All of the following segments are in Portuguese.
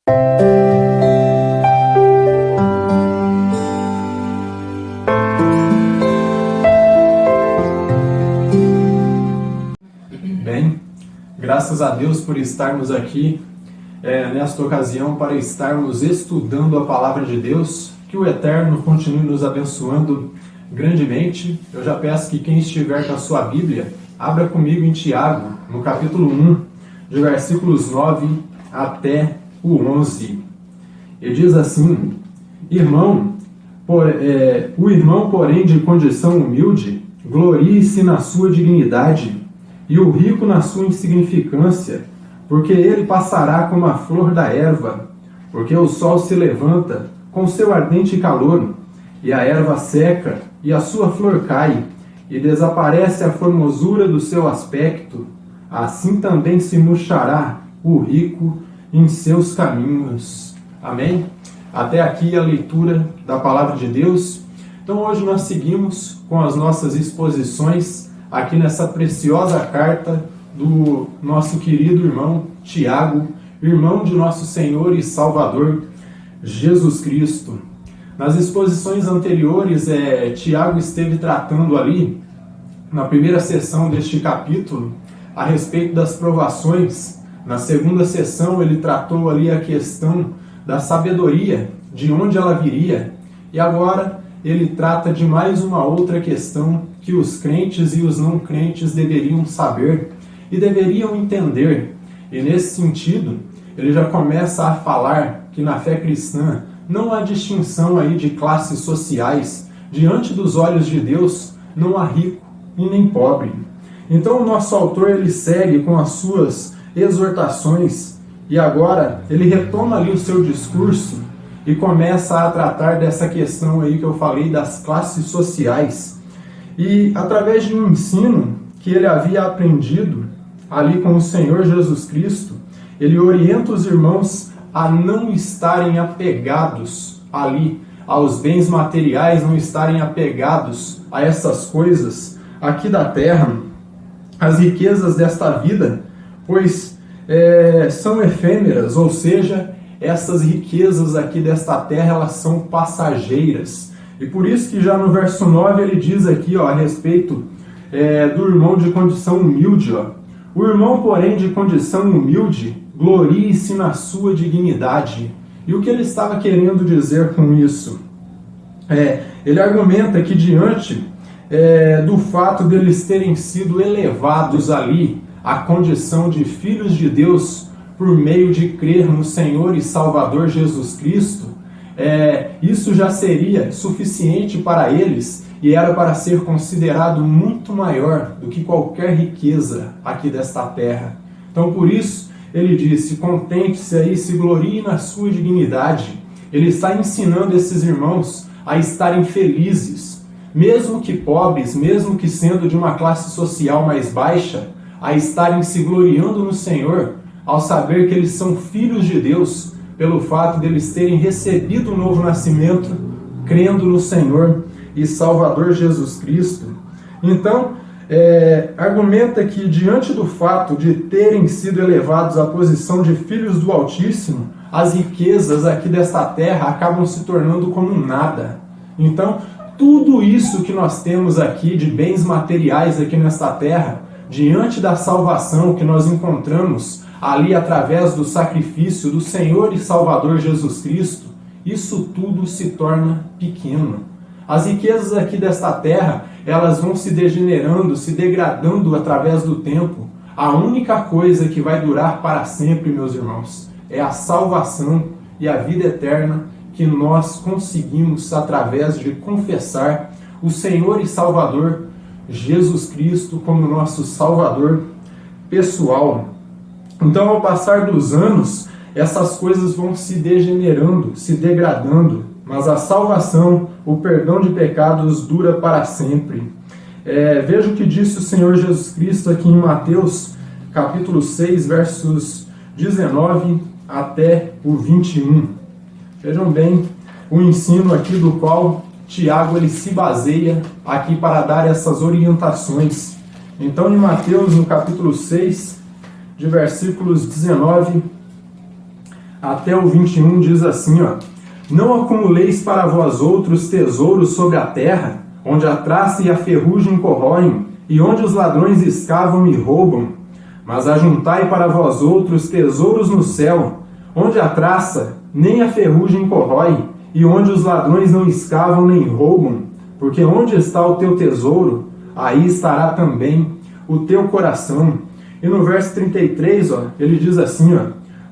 Bem, graças a Deus por estarmos aqui nesta ocasião para estarmos estudando a Palavra de Deus. Que o Eterno continue nos abençoando grandemente. Eu já peço que quem estiver com a sua Bíblia, abra comigo em Tiago, no capítulo 1, de versículos 9 até o 11. E diz assim: o irmão, porém, de condição humilde, glorie-se na sua dignidade, e o rico na sua insignificância, porque ele passará como a flor da erva, porque o sol se levanta com seu ardente calor, e a erva seca, e a sua flor cai, e desaparece a formosura do seu aspecto, assim também se murchará o rico em seus caminhos. Amém? Até aqui a leitura da Palavra de Deus. Então hoje nós seguimos com as nossas exposições aqui nessa preciosa carta do nosso querido irmão Tiago, irmão de nosso Senhor e Salvador Jesus Cristo. Nas exposições anteriores, Tiago esteve tratando ali, na primeira sessão deste capítulo, a respeito das provações. Na segunda sessão, ele tratou ali a questão da sabedoria, de onde ela viria. E agora, ele trata de mais uma outra questão que os crentes e os não crentes deveriam saber e deveriam entender. E nesse sentido, ele já começa a falar que na fé cristã não há distinção aí de classes sociais. Diante dos olhos de Deus não há rico e nem pobre. Então o nosso autor ele segue com as suas exortações e agora ele retoma ali o seu discurso e começa a tratar dessa questão aí que eu falei das classes sociais. E através de um ensino que ele havia aprendido ali com o Senhor Jesus Cristo, ele orienta os irmãos a não estarem apegados ali aos bens materiais, não estarem apegados a essas coisas aqui da terra, as riquezas desta vida, pois são efêmeras, ou seja, essas riquezas aqui desta terra, elas são passageiras. E por isso que já no verso 9 ele diz aqui, a respeito do irmão de condição humilde, o irmão, porém, de condição humilde, glorie-se na sua dignidade. E o que ele estava querendo dizer com isso? Ele argumenta que diante do fato deles terem sido elevados ali à condição de filhos de Deus por meio de crer no Senhor e Salvador Jesus Cristo, isso já seria suficiente para eles e era para ser considerado muito maior do que qualquer riqueza aqui desta terra. Então, por isso, ele disse: contente-se aí, se glorie na sua dignidade. Ele está ensinando esses irmãos a estarem felizes, mesmo que pobres, mesmo que sendo de uma classe social mais baixa, a estarem se gloriando no Senhor, ao saber que eles são filhos de Deus, pelo fato de eles terem recebido o novo nascimento, crendo no Senhor e Salvador Jesus Cristo. Então, argumenta que diante do fato de terem sido elevados à posição de filhos do Altíssimo, as riquezas aqui desta terra acabam se tornando como nada. Então, tudo isso que nós temos aqui de bens materiais aqui nesta terra, diante da salvação que nós encontramos ali através do sacrifício do Senhor e Salvador Jesus Cristo, isso tudo se torna pequeno. As riquezas aqui desta terra, elas vão se degenerando, se degradando através do tempo. A única coisa que vai durar para sempre, meus irmãos, é a salvação e a vida eterna que nós conseguimos através de confessar o Senhor e Salvador Jesus Cristo como nosso Salvador pessoal. Então, ao passar dos anos, essas coisas vão se degenerando, se degradando, mas a salvação, o perdão de pecados dura para sempre. Veja o que disse o Senhor Jesus Cristo aqui em Mateus, capítulo 6, versos 19 até o 21. Vejam bem o ensino aqui do qual Tiago ele se baseia aqui para dar essas orientações. Então, em Mateus, no capítulo 6, de versículos 19 até o 21 diz assim, ó: não acumuleis para vós outros tesouros sobre a terra, onde a traça e a ferrugem corroem, e onde os ladrões escavam e roubam, mas ajuntai para vós outros tesouros no céu, onde a traça nem a ferrugem corrói, e onde os ladrões não escavam nem roubam, porque onde está o teu tesouro, aí estará também o teu coração. E no verso 33, ele diz assim,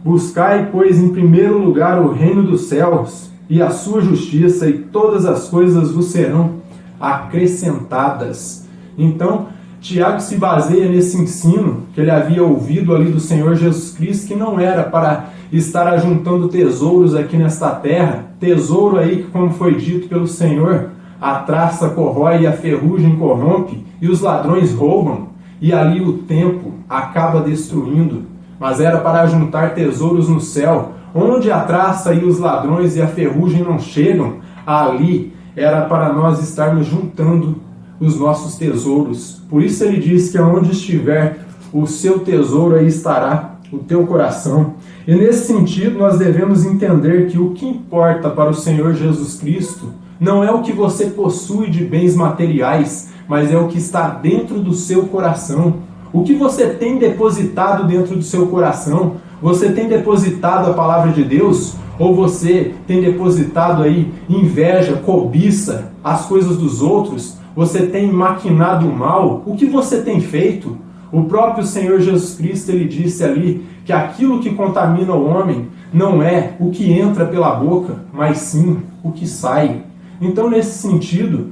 buscai, pois, em primeiro lugar o reino dos céus e a sua justiça, e todas as coisas vos serão acrescentadas. Então, Tiago se baseia nesse ensino que ele havia ouvido ali do Senhor Jesus Cristo, que não era para estar ajuntando tesouros aqui nesta terra, tesouro aí que, como foi dito pelo Senhor, a traça corrói e a ferrugem corrompe, e os ladrões roubam, e ali o tempo acaba destruindo, mas era para ajuntar tesouros no céu, onde a traça e os ladrões e a ferrugem não chegam. Ali era para nós estarmos juntando os nossos tesouros. Por isso ele diz que aonde estiver o seu tesouro, aí estará o teu coração. E nesse sentido nós devemos entender que o que importa para o Senhor Jesus Cristo não é o que você possui de bens materiais, mas é o que está dentro do seu coração. O que você tem depositado dentro do seu coração? Você tem depositado a palavra de Deus? Ou você tem depositado aí inveja, cobiça, as coisas dos outros? Você tem maquinado o mal? O que você tem feito? O próprio Senhor Jesus Cristo, ele disse ali que aquilo que contamina o homem não é o que entra pela boca, mas sim o que sai. Então, nesse sentido,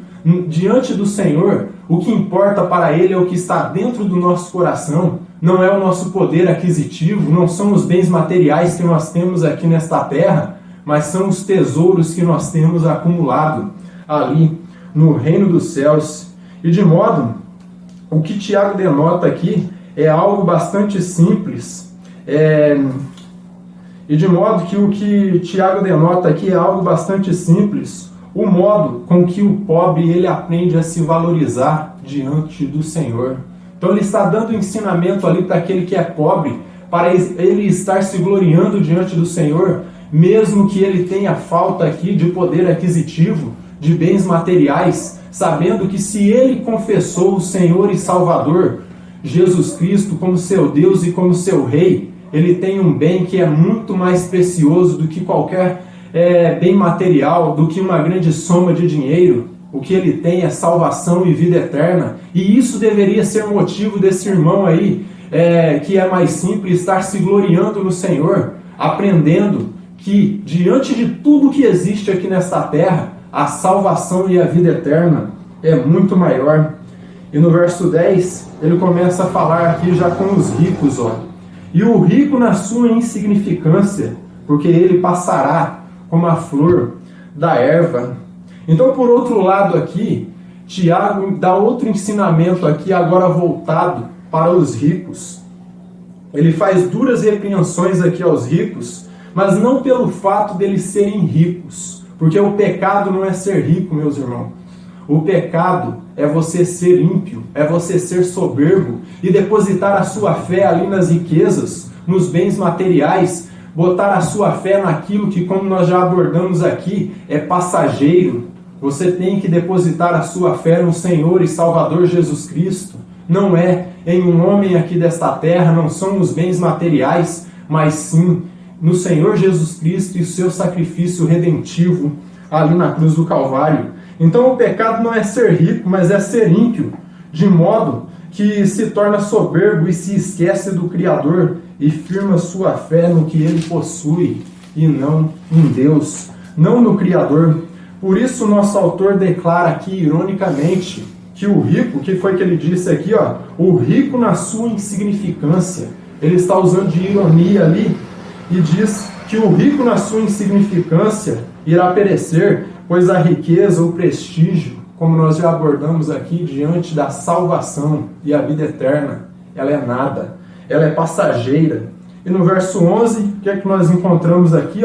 diante do Senhor, o que importa para Ele é o que está dentro do nosso coração, não é o nosso poder aquisitivo, não são os bens materiais que nós temos aqui nesta terra, mas são os tesouros que nós temos acumulado ali no reino dos céus. E de modo, o que Tiago denota aqui é algo bastante simples, e de modo que o que Tiago denota aqui é algo bastante simples, o modo com que o pobre ele aprende a se valorizar diante do Senhor. Então ele está dando ensinamento ali para aquele que é pobre, para ele estar se gloriando diante do Senhor, mesmo que ele tenha falta aqui de poder aquisitivo, de bens materiais, sabendo que se ele confessou o Senhor e Salvador, Jesus Cristo, como seu Deus e como seu Rei, ele tem um bem que é muito mais precioso do que qualquer bem material, do que uma grande soma de dinheiro. O que ele tem é salvação e vida eterna. E isso deveria ser motivo desse irmão aí, que é mais simples, estar se gloriando no Senhor, aprendendo que diante de tudo que existe aqui nesta terra, a salvação e a vida eterna é muito maior. E no verso 10, ele começa a falar aqui já com os ricos, e o rico na sua insignificância, porque ele passará como a flor da erva. Então, por outro lado aqui, Tiago dá outro ensinamento aqui, agora voltado para os ricos. Ele faz duras repreensões aqui aos ricos, mas não pelo fato deles serem ricos, porque o pecado não é ser rico, meus irmãos. O pecado é você ser ímpio, é você ser soberbo e depositar a sua fé ali nas riquezas, nos bens materiais, botar a sua fé naquilo que, como nós já abordamos aqui, é passageiro. Você tem que depositar a sua fé no Senhor e Salvador Jesus Cristo. Não é em um homem aqui desta terra, não são os bens materiais, mas sim no Senhor Jesus Cristo e o seu sacrifício redentivo ali na cruz do Calvário. Então o pecado não é ser rico, mas é ser ímpio, de modo que se torna soberbo e se esquece do Criador e firma sua fé no que ele possui e não em Deus, não no Criador. Por isso nosso autor declara aqui ironicamente que o rico, que foi que ele disse aqui, o rico na sua insignificância. Ele está usando de ironia ali e diz que o rico na sua insignificância irá perecer, pois a riqueza, o prestígio, como nós já abordamos aqui, diante da salvação e a vida eterna, ela é nada, ela é passageira. E no verso 11, o que é que nós encontramos aqui?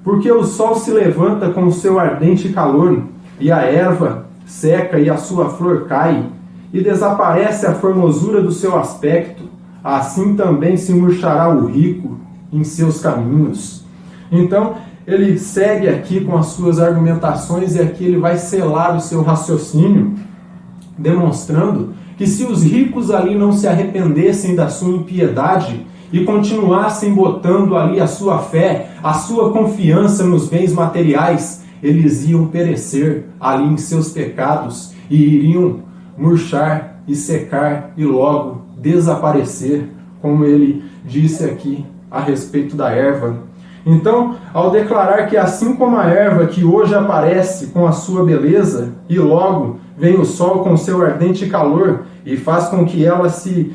Porque o sol se levanta com o seu ardente calor, e a erva seca e a sua flor cai, e desaparece a formosura do seu aspecto, assim também se murchará o rico em seus caminhos. Então, ele segue aqui com as suas argumentações e aqui ele vai selar o seu raciocínio, demonstrando que se os ricos ali não se arrependessem da sua impiedade e continuassem botando ali a sua fé, a sua confiança nos bens materiais, eles iam perecer ali em seus pecados e iriam murchar e secar e logo desaparecer, como ele disse aqui a respeito da erva. Então, ao declarar que assim como a erva que hoje aparece com a sua beleza e logo vem o sol com seu ardente calor e faz com que ela se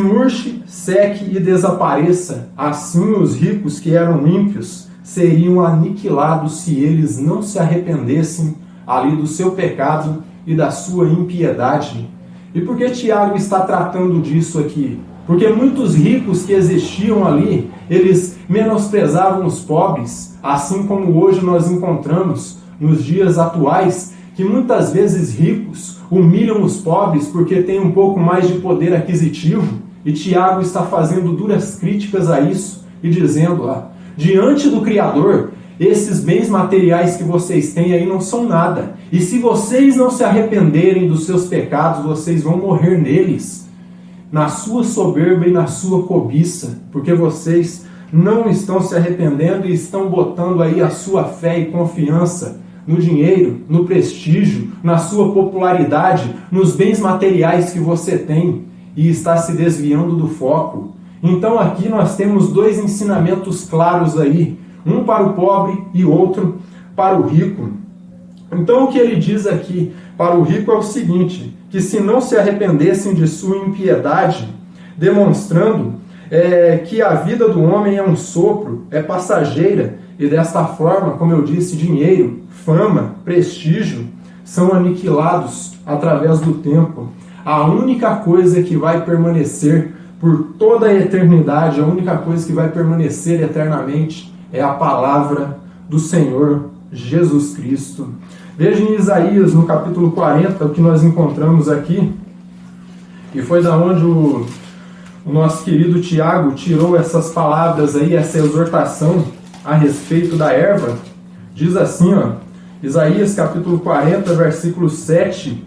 murche, seque e desapareça, assim os ricos que eram ímpios seriam aniquilados se eles não se arrependessem ali do seu pecado e da sua impiedade. E por que Tiago está tratando disso aqui? Porque muitos ricos que existiam ali, eles menosprezavam os pobres, assim como hoje nós encontramos nos dias atuais, que muitas vezes ricos humilham os pobres porque têm um pouco mais de poder aquisitivo, e Tiago está fazendo duras críticas a isso e dizendo, diante do Criador, esses bens materiais que vocês têm aí não são nada, e se vocês não se arrependerem dos seus pecados, vocês vão morrer neles, na sua soberba e na sua cobiça, porque vocês não estão se arrependendo e estão botando aí a sua fé e confiança no dinheiro, no prestígio, na sua popularidade, nos bens materiais que você tem e está se desviando do foco. Então aqui nós temos dois ensinamentos claros aí, um para o pobre e outro para o rico. Então o que ele diz aqui para o rico é o seguinte, que se não se arrependessem de sua impiedade, demonstrando que a vida do homem é um sopro, é passageira, e desta forma, como eu disse, dinheiro, fama, prestígio, são aniquilados através do tempo. A única coisa que vai permanecer por toda a eternidade, a única coisa que vai permanecer eternamente é a palavra do Senhor Jesus Cristo. Veja em Isaías, no capítulo 40, o que nós encontramos aqui, e foi da onde o nosso querido Tiago tirou essas palavras aí, essa exortação a respeito da erva. Diz assim, Isaías capítulo 40, versículos 7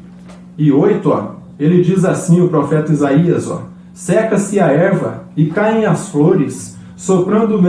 e 8, ele diz assim, o profeta Isaías, seca-se a erva e caem as flores, soprando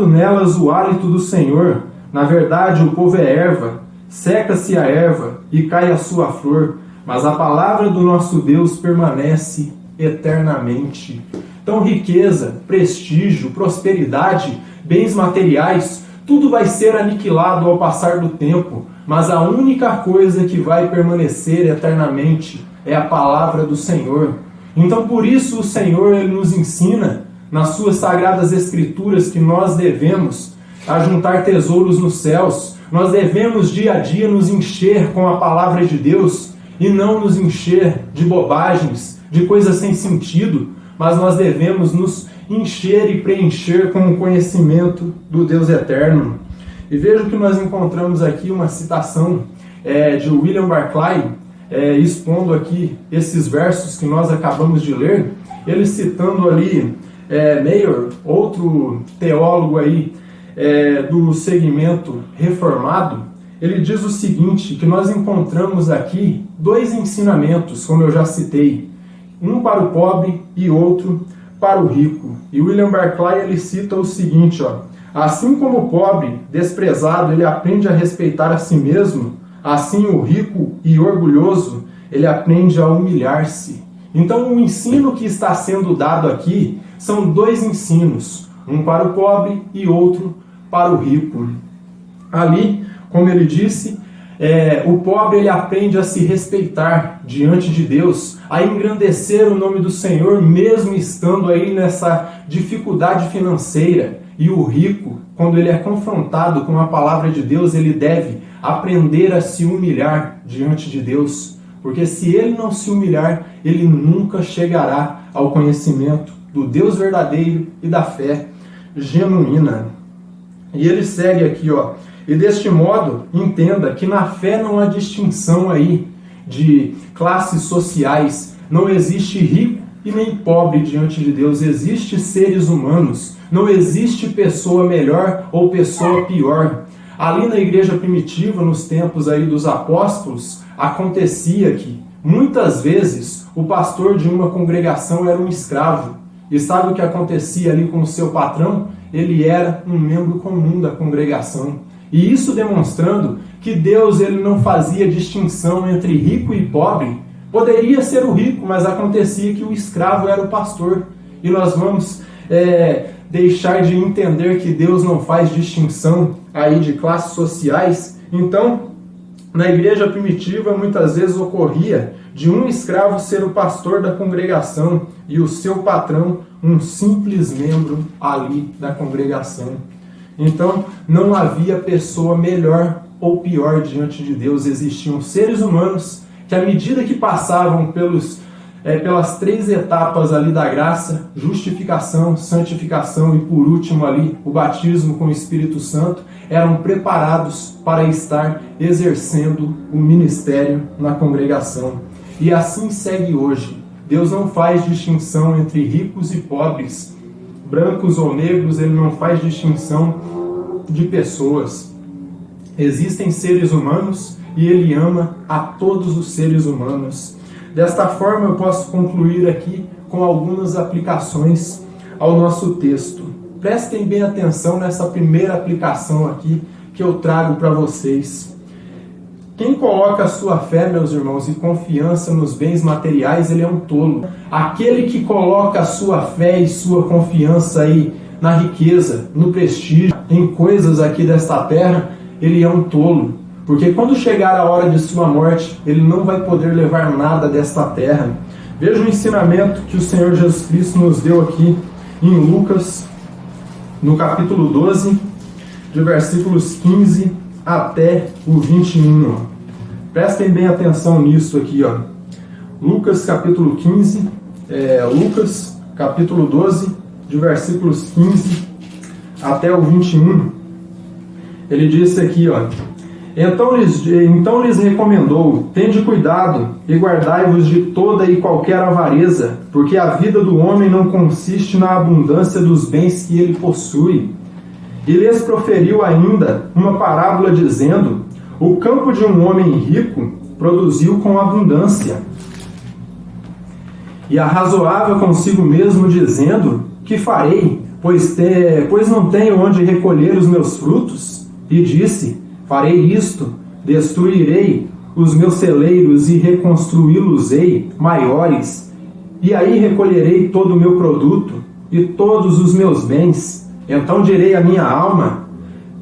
nelas o hálito do Senhor. Na verdade, o povo é erva, seca-se a erva e cai a sua flor, mas a palavra do nosso Deus permanece eternamente. Então, riqueza, prestígio, prosperidade, bens materiais, tudo vai ser aniquilado ao passar do tempo, mas a única coisa que vai permanecer eternamente é a palavra do Senhor. Então, por isso, o Senhor ele nos ensina, nas suas sagradas escrituras, que nós devemos ajuntar tesouros nos céus. Nós devemos, dia a dia, nos encher com a palavra de Deus e não nos encher de bobagens, de coisas sem sentido, mas nós devemos nos encher e preencher com o conhecimento do Deus eterno. E veja que nós encontramos aqui uma citação de William Barclay, expondo aqui esses versos que nós acabamos de ler, ele citando ali Mayer, outro teólogo aí do segmento reformado. Ele diz o seguinte, que nós encontramos aqui dois ensinamentos, como eu já citei, um para o pobre e outro para o rico. E William Barclay ele cita o seguinte, assim como o pobre, desprezado, ele aprende a respeitar a si mesmo, assim o rico e orgulhoso, ele aprende a humilhar-se. Então o ensino que está sendo dado aqui são dois ensinos, um para o pobre e outro para o rico. Ali, como ele disse, o pobre ele aprende a se respeitar diante de Deus, a engrandecer o nome do Senhor, mesmo estando aí nessa dificuldade financeira. E o rico, quando ele é confrontado com a palavra de Deus, ele deve aprender a se humilhar diante de Deus, porque se ele não se humilhar, ele nunca chegará ao conhecimento do Deus verdadeiro e da fé genuína. E ele segue aqui, e deste modo, entenda que na fé não há distinção aí de classes sociais, não existe rico e nem pobre diante de Deus. Existem seres humanos, não existe pessoa melhor ou pessoa pior. Ali na igreja primitiva, nos tempos aí dos apóstolos, acontecia que, muitas vezes, o pastor de uma congregação era um escravo. E sabe o que acontecia ali com o seu patrão? Ele era um membro comum da congregação. E isso demonstrando que Deus ele não fazia distinção entre rico e pobre. Poderia ser o rico, mas acontecia que o escravo era o pastor. E nós vamos deixar de entender que Deus não faz distinção aí de classes sociais. Então, na igreja primitiva, muitas vezes ocorria de um escravo ser o pastor da congregação e o seu patrão um simples membro ali da congregação. Então, não havia pessoa melhor ou pior diante de Deus. Existiam seres humanos que, à medida que passavam pelas 3 etapas ali da graça, justificação, santificação e, por último ali, o batismo com o Espírito Santo, eram preparados para estar exercendo o ministério na congregação. E assim segue hoje. Deus não faz distinção entre ricos e pobres, brancos ou negros, ele não faz distinção de pessoas. Existem seres humanos e ele ama a todos os seres humanos. Desta forma, eu posso concluir aqui com algumas aplicações ao nosso texto. Prestem bem atenção nessa primeira aplicação aqui que eu trago para vocês. Quem coloca a sua fé, meus irmãos, e confiança nos bens materiais, ele é um tolo. Aquele que coloca a sua fé e sua confiança aí na riqueza, no prestígio, em coisas aqui desta terra, ele é um tolo. Porque quando chegar a hora de sua morte, ele não vai poder levar nada desta terra. Veja o ensinamento que o Senhor Jesus Cristo nos deu aqui em Lucas, no capítulo 12, de versículos 15 até o 21. Prestem bem atenção nisso aqui. Lucas capítulo 15, Lucas capítulo 12, de versículos 15 até o 21. Ele disse aqui, Então lhes recomendou: tende cuidado e guardai-vos de toda e qualquer avareza, porque a vida do homem não consiste na abundância dos bens que ele possui. E lhes proferiu ainda uma parábola dizendo: o campo de um homem rico produziu com abundância. E arrazoava consigo mesmo, dizendo: que farei, pois não tenho onde recolher os meus frutos? E disse: farei isto, destruirei os meus celeiros e reconstruí-los-ei maiores, e aí recolherei todo o meu produto e todos os meus bens. Então direi à minha alma: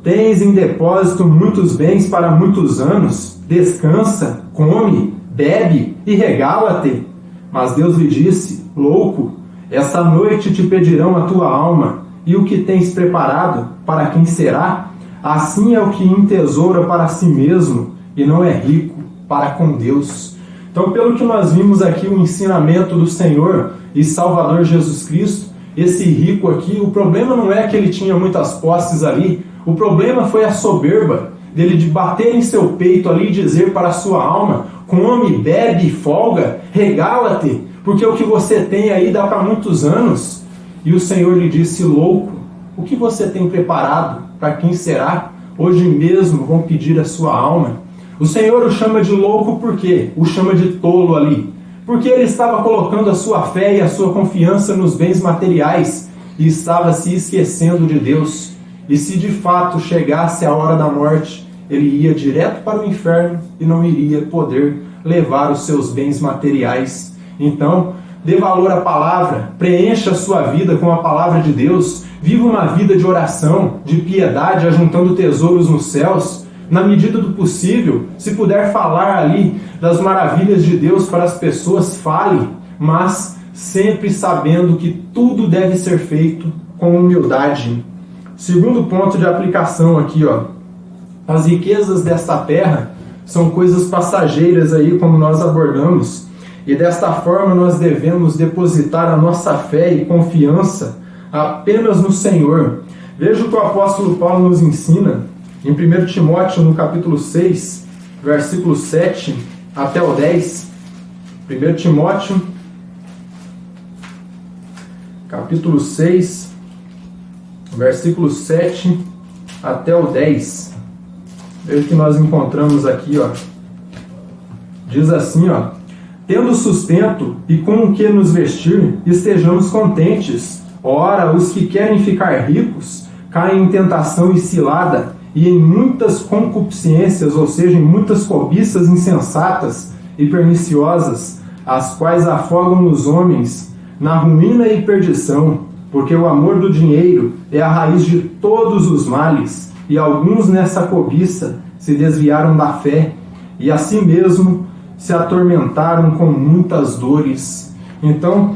tens em depósito muitos bens para muitos anos, descansa, come, bebe e regala-te. Mas Deus lhe disse: louco, esta noite te pedirão a tua alma, e o que tens preparado, para quem será? Assim é o que entesoura para si mesmo e não é rico para com Deus. Então, pelo que nós vimos aqui, o ensinamento do Senhor e Salvador Jesus Cristo, esse rico aqui, o problema não é que ele tinha muitas posses ali, o problema foi a soberba dele de bater em seu peito ali e dizer para a sua alma: come, bebe, folga, regala-te, porque o que você tem aí dá para muitos anos. E o Senhor lhe disse: louco, o que você tem preparado? Para quem será? Hoje mesmo vão pedir a sua alma. O Senhor o chama de louco por quê? O chama de tolo ali. Porque ele estava colocando a sua fé e a sua confiança nos bens materiais e estava se esquecendo de Deus. E se de fato chegasse a hora da morte, ele ia direto para o inferno e não iria poder levar os seus bens materiais. Então, dê valor à palavra, preencha a sua vida com a palavra de Deus, viva uma vida de oração, de piedade, ajuntando tesouros nos céus. Na medida do possível, se puder falar ali das maravilhas de Deus para as pessoas, fale, mas sempre sabendo que tudo deve ser feito com humildade. Segundo ponto de aplicação aqui, as riquezas desta terra são coisas passageiras aí, como nós abordamos, e desta forma nós devemos depositar a nossa fé e confiança apenas no Senhor. Veja o que o apóstolo Paulo nos ensina em 1 Timóteo, no capítulo 6, versículo 7 até o 10. 1 Timóteo, capítulo 6, versículo 7 até o 10. Veja o que nós encontramos aqui, ó. Diz assim, ó: tendo sustento e com o que nos vestir, estejamos contentes. Ora, os que querem ficar ricos caem em tentação e cilada, e em muitas concupiscências, ou seja, em muitas cobiças insensatas e perniciosas, as quais afogam os homens na ruína e perdição, porque o amor do dinheiro é a raiz de todos os males, e alguns nessa cobiça se desviaram da fé, e assim mesmo se atormentaram com muitas dores. Então,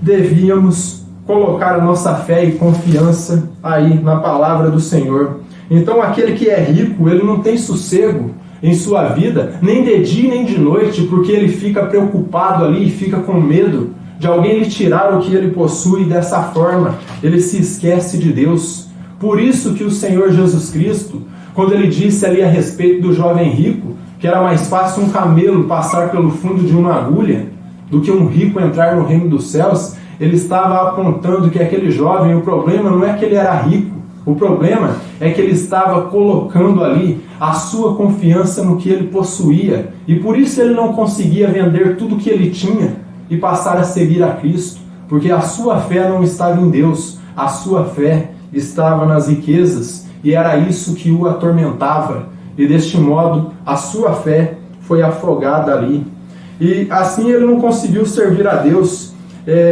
devíamos colocar a nossa fé e confiança aí na palavra do Senhor. Então, aquele que é rico, ele não tem sossego em sua vida, nem de dia nem de noite, porque ele fica preocupado ali e fica com medo de alguém lhe tirar o que ele possui. Dessa forma, ele se esquece de Deus. Por isso que o Senhor Jesus Cristo, quando ele disse ali a respeito do jovem rico, que era mais fácil um camelo passar pelo fundo de uma agulha do que um rico entrar no reino dos céus, ele estava apontando que aquele jovem, o problema não é que ele era rico, o problema é que ele estava colocando ali a sua confiança no que ele possuía, e por isso ele não conseguia vender tudo que ele tinha e passar a seguir a Cristo, porque a sua fé não estava em Deus, a sua fé estava nas riquezas, e era isso que o atormentava, e deste modo a sua fé foi afogada ali, e assim ele não conseguiu servir a Deus.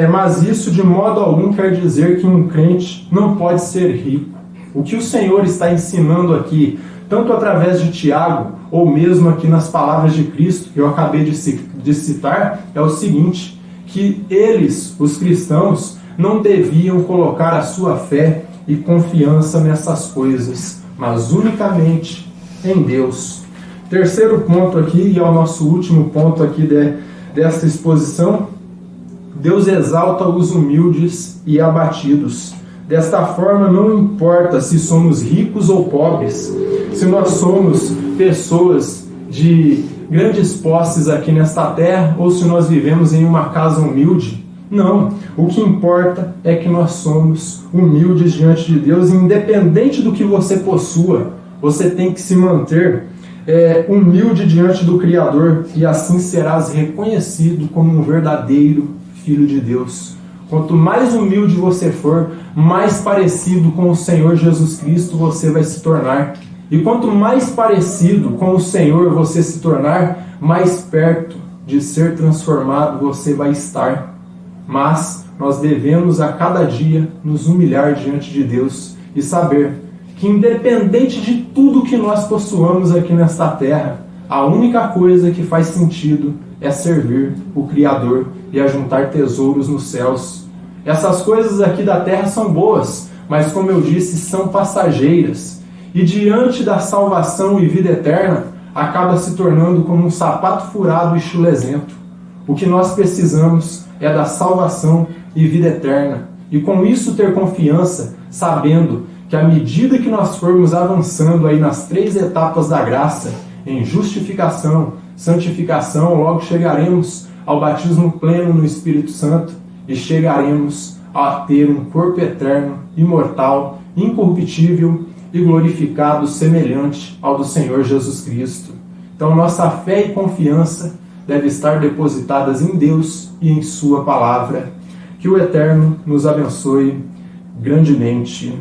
Mas isso de modo algum quer dizer que um crente não pode ser rico. O que o Senhor está ensinando aqui, tanto através de Tiago, ou mesmo aqui nas palavras de Cristo, que eu acabei de citar, é o seguinte: que eles, os cristãos, não deviam colocar a sua fé e confiança nessas coisas, mas unicamente em Deus. Terceiro ponto aqui, e é o nosso último ponto aqui desta exposição: Deus exalta os humildes e abatidos. Desta forma, não importa se somos ricos ou pobres, se nós somos pessoas de grandes posses aqui nesta terra, ou se nós vivemos em uma casa humilde. Não, o que importa é que nós somos humildes diante de Deus, independente do que você possua. Você tem que se manter humilde diante do Criador, e assim serás reconhecido como um verdadeiro Filho de Deus. Quanto mais humilde você for, mais parecido com o Senhor Jesus Cristo você vai se tornar. E quanto mais parecido com o Senhor você se tornar, mais perto de ser transformado você vai estar. Mas nós devemos a cada dia nos humilhar diante de Deus e saber que, independente de tudo que nós possuamos aqui nesta terra, a única coisa que faz sentido é servir o Criador e ajuntar tesouros nos céus. Essas coisas aqui da terra são boas, mas, como eu disse, são passageiras. E diante da salvação e vida eterna, acaba se tornando como um sapato furado e chulesento. O que nós precisamos é da salvação e vida eterna. E com isso ter confiança, sabendo que à medida que nós formos avançando aí nas 3 etapas da graça, em justificação, santificação, logo chegaremos ao batismo pleno no Espírito Santo e chegaremos a ter um corpo eterno, imortal, incorruptível e glorificado, semelhante ao do Senhor Jesus Cristo. Então nossa fé e confiança devem estar depositadas em Deus e em Sua Palavra. Que o Eterno nos abençoe grandemente.